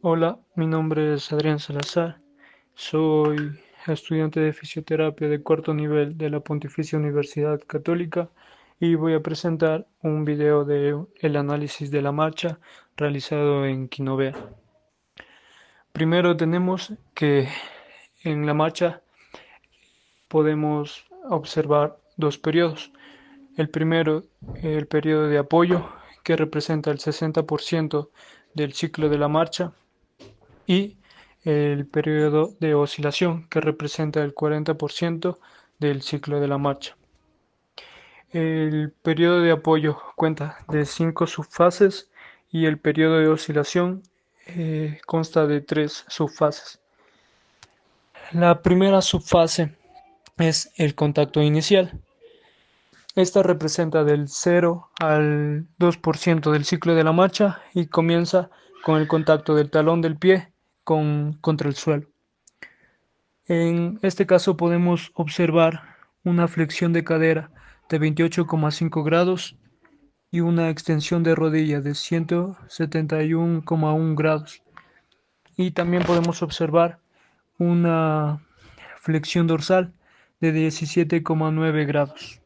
Hola, mi nombre es Adrián Salazar. Soy estudiante de fisioterapia de cuarto nivel de la Pontificia Universidad Católica y voy a presentar un video de el análisis de la marcha realizado en Quinovea. Primero tenemos que en la marcha podemos observar dos periodos. El primero, el periodo de apoyo, que representa el 60% del ciclo de la marcha, y el periodo de oscilación, que representa el 40% del ciclo de la marcha. El periodo de apoyo cuenta de 5 subfases y el periodo de oscilación consta de 3 subfases. La primera subfase es el contacto inicial. Esta representa del 0 al 2% del ciclo de la marcha y comienza con el contacto del talón del pie contra el suelo. En este caso podemos observar una flexión de cadera de 28,5 grados y una extensión de rodilla de 171,1 grados. Y también podemos observar una flexión dorsal de 17,9 grados.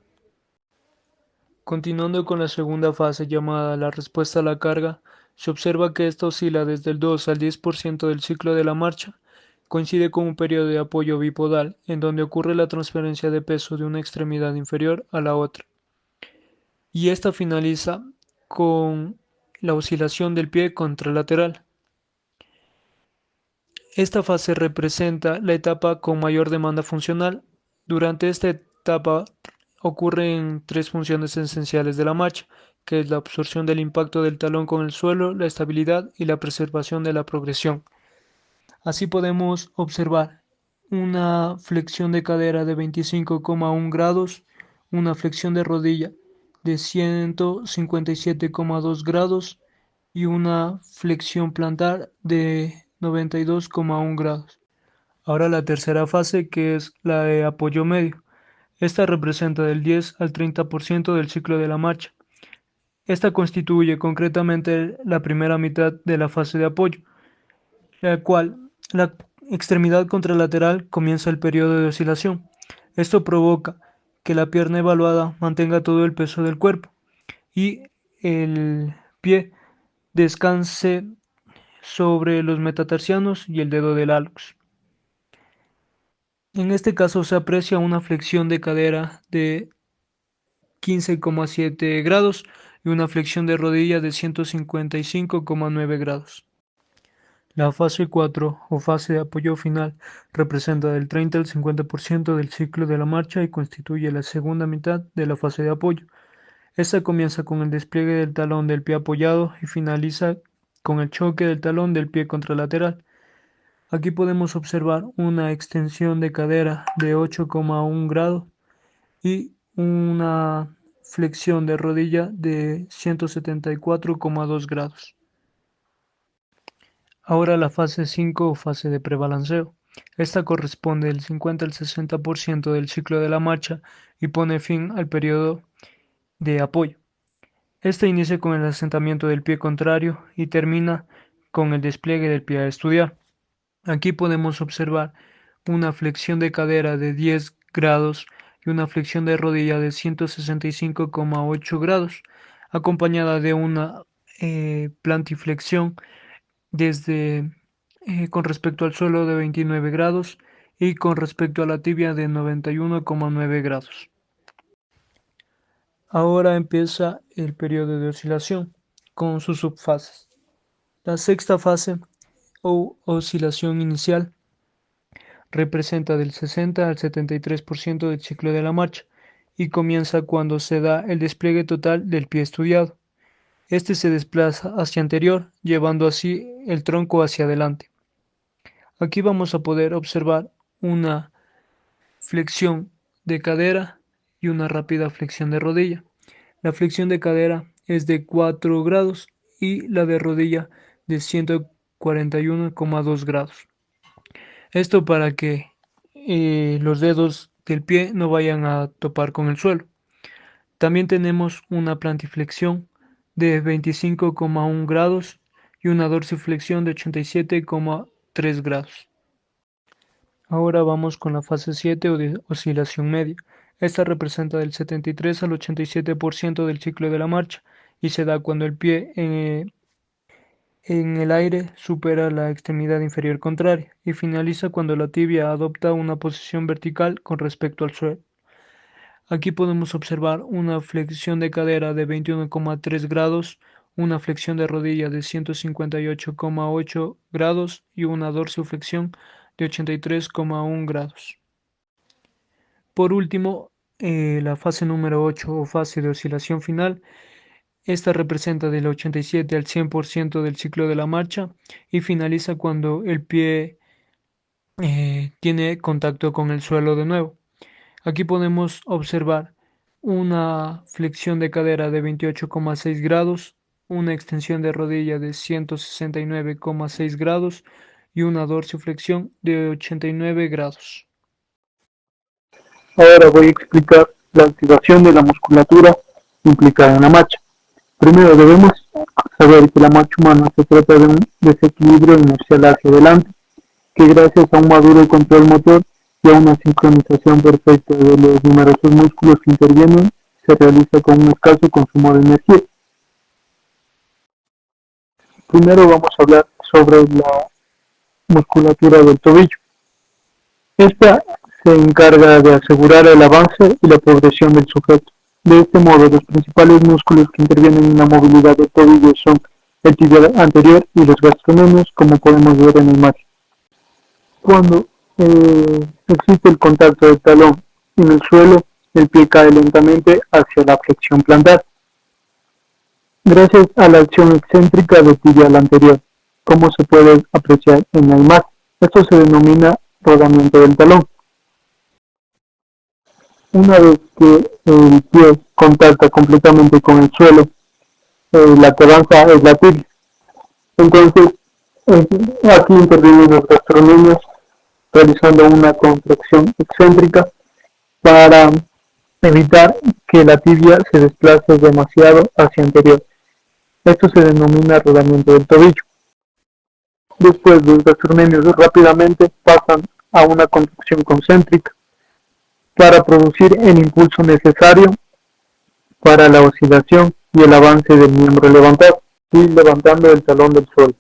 Continuando con la segunda fase llamada la respuesta a la carga, se observa que esta oscila desde el 2 al 10% del ciclo de la marcha. Coincide con un periodo de apoyo bipodal, en donde ocurre la transferencia de peso de una extremidad inferior a la otra. Y esta finaliza con la oscilación del pie contralateral. Esta fase representa la etapa con mayor demanda funcional. Durante esta etapa ocurren tres funciones esenciales de la marcha, que es la absorción del impacto del talón con el suelo, la estabilidad y la preservación de la progresión. Así podemos observar una flexión de cadera de 25,1 grados, una flexión de rodilla de 157,2 grados y una flexión plantar de 92,1 grados. Ahora la tercera fase, que es la de apoyo medio. Esta representa del 10 al 30% del ciclo de la marcha. Esta constituye concretamente la primera mitad de la fase de apoyo, la cual la extremidad contralateral comienza el periodo de oscilación. Esto provoca que la pierna evaluada mantenga todo el peso del cuerpo y el pie descanse sobre los metatarsianos y el dedo del hallux. En este caso se aprecia una flexión de cadera de 15,7 grados y una flexión de rodilla de 155,9 grados. La fase 4 o fase de apoyo final representa del 30 al 50% del ciclo de la marcha y constituye la segunda mitad de la fase de apoyo. Esta comienza con el despliegue del talón del pie apoyado y finaliza con el choque del talón del pie contralateral. Aquí podemos observar una extensión de cadera de 8,1 grados y una flexión de rodilla de 174,2 grados. Ahora la fase 5 o fase de prebalanceo. Esta corresponde del 50 al 60% del ciclo de la marcha y pone fin al periodo de apoyo. Esta inicia con el asentamiento del pie contrario y termina con el despliegue del pie a estudiar. Aquí podemos observar una flexión de cadera de 10 grados y una flexión de rodilla de 165,8 grados, acompañada de una plantiflexión desde con respecto al suelo de 29 grados y con respecto a la tibia de 91,9 grados. Ahora empieza el periodo de oscilación con sus subfases. La sexta fase o oscilación inicial representa del 60 al 73% del ciclo de la marcha y comienza cuando se da el despliegue total del pie estudiado. Este se desplaza hacia anterior, llevando así el tronco hacia adelante. Aquí vamos a poder observar una flexión de cadera y una rápida flexión de rodilla. La flexión de cadera es de 4 grados y la de rodilla de 141,2 grados. Esto para que los dedos del pie no vayan a topar con el suelo. También tenemos una plantiflexión de 25,1 grados y una dorsiflexión de 87,3 grados. Ahora vamos con la fase 7 o de oscilación media. Esta representa del 73 al 87% del ciclo de la marcha y se da cuando el pie en el aire supera la extremidad inferior contraria y finaliza cuando la tibia adopta una posición vertical con respecto al suelo. Aquí podemos observar una flexión de cadera de 21,3 grados, una flexión de rodilla de 158,8 grados y una dorsiflexión de 83,1 grados. Por último, la fase número 8 o fase de oscilación final. Esta representa del 87 al 100% del ciclo de la marcha y finaliza cuando el pie tiene contacto con el suelo de nuevo. Aquí podemos observar una flexión de cadera de 28,6 grados, una extensión de rodilla de 169,6 grados y una dorsiflexión de 89 grados. Ahora voy a explicar la activación de la musculatura implicada en la marcha. Primero debemos saber que la marcha humana se trata de un desequilibrio inercial hacia adelante, que gracias a un maduro control motor y a una sincronización perfecta de los numerosos músculos que intervienen, se realiza con un escaso consumo de energía. Primero vamos a hablar sobre la musculatura del tobillo. Esta se encarga de asegurar el avance y la progresión del sujeto. De este modo, los principales músculos que intervienen en la movilidad del tobillo son el tibia anterior y los gastrocnemios, como podemos ver en la imagen. Cuando existe el contacto del talón en el suelo, el pie cae lentamente hacia la flexión plantar, gracias a la acción excéntrica del tibial anterior, como se puede apreciar en la imagen. Esto se denomina rodamiento del talón. Una vez que el pie contacta completamente con el suelo, la que avanza es la tibia. Entonces, aquí intervienen los gastrocnemios realizando una contracción excéntrica para evitar que la tibia se desplace demasiado hacia anterior. Esto se denomina rodamiento del tobillo. Después, los gastrocnemios rápidamente pasan a una contracción concéntrica para producir el impulso necesario para la oscilación y el avance del miembro levantado y levantando el talón del suelo.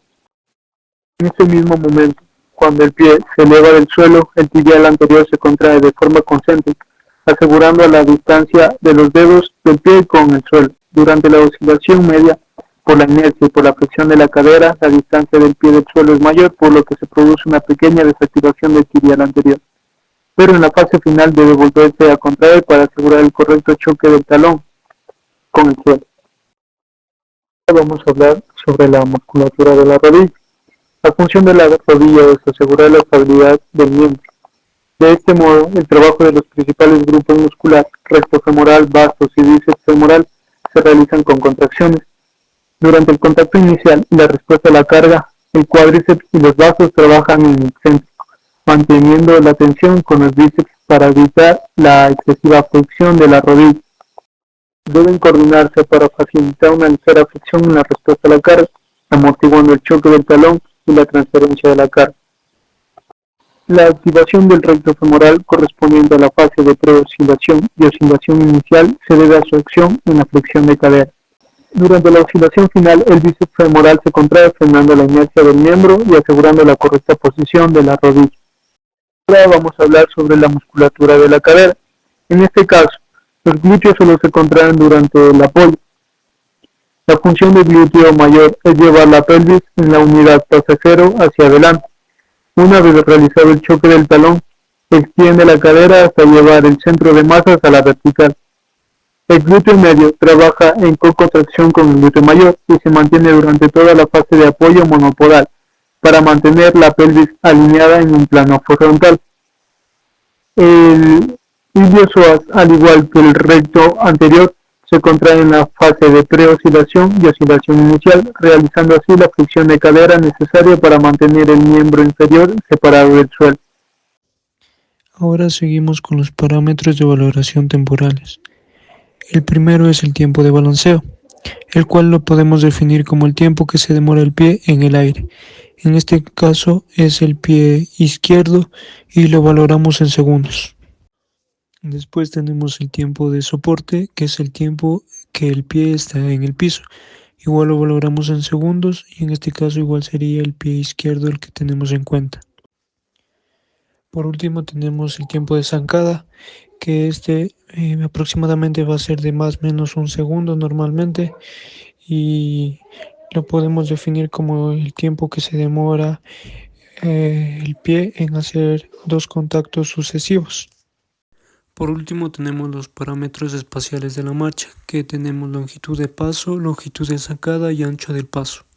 En ese mismo momento, cuando el pie se eleva del suelo, el tibial anterior se contrae de forma concéntrica, asegurando la distancia de los dedos del pie con el suelo. Durante la oscilación media, por la inercia y por la presión de la cadera, la distancia del pie del suelo es mayor, por lo que se produce una pequeña desactivación del tibial anterior. Pero en la fase final debe volverse a contraer para asegurar el correcto choque del talón con el suelo. Ahora vamos a hablar sobre la musculatura de la rodilla. La función de la rodilla es asegurar la estabilidad del miembro. De este modo, el trabajo de los principales grupos musculares, recto femoral, bastos y bíceps femoral, se realizan con contracciones. Durante el contacto inicial y la respuesta a la carga, el cuádriceps y los vasos trabajan en excéntrico, manteniendo la tensión con los bíceps para evitar la excesiva flexión de la rodilla. Deben coordinarse para facilitar una ligera flexión en la respuesta a la carga, amortiguando el choque del talón y la transferencia de la carga. La activación del recto femoral correspondiente a la fase de preoscilación y oscilación inicial se debe a su acción en la flexión de cadera. Durante la oscilación final, el bíceps femoral se contrae frenando la inercia del miembro y asegurando la correcta posición de la rodilla. Ahora vamos a hablar sobre la musculatura de la cadera. En este caso, los glúteos solo se contraen durante el apoyo. La función del glúteo mayor es llevar la pelvis en la unidad pasajero hacia adelante. Una vez realizado el choque del talón, extiende la cadera hasta llevar el centro de masas a la vertical. El glúteo medio trabaja en co-contracción con el glúteo mayor y se mantiene durante toda la fase de apoyo monopodal para mantener la pelvis alineada en un plano frontal. El iliopsoas, al igual que el recto anterior, se contrae en la fase de preoscilación y oscilación inicial, realizando así la flexión de cadera necesaria para mantener el miembro inferior separado del suelo. Ahora seguimos con los parámetros de valoración temporales. El primero es el tiempo de balanceo. el cual lo podemos definir como el tiempo que se demora el pie en el aire. En este caso es el pie izquierdo y lo valoramos en segundos. Después tenemos el tiempo de soporte, que es el tiempo que el pie está en el piso. Igual lo valoramos en segundos y en este caso igual sería el pie izquierdo el que tenemos en cuenta. Por último tenemos el tiempo de zancada, que aproximadamente va a ser de más o menos un segundo normalmente y lo podemos definir como el tiempo que se demora el pie en hacer dos contactos sucesivos. Por último tenemos los parámetros espaciales de la marcha, que tenemos longitud de paso, longitud de zancada y ancho del paso.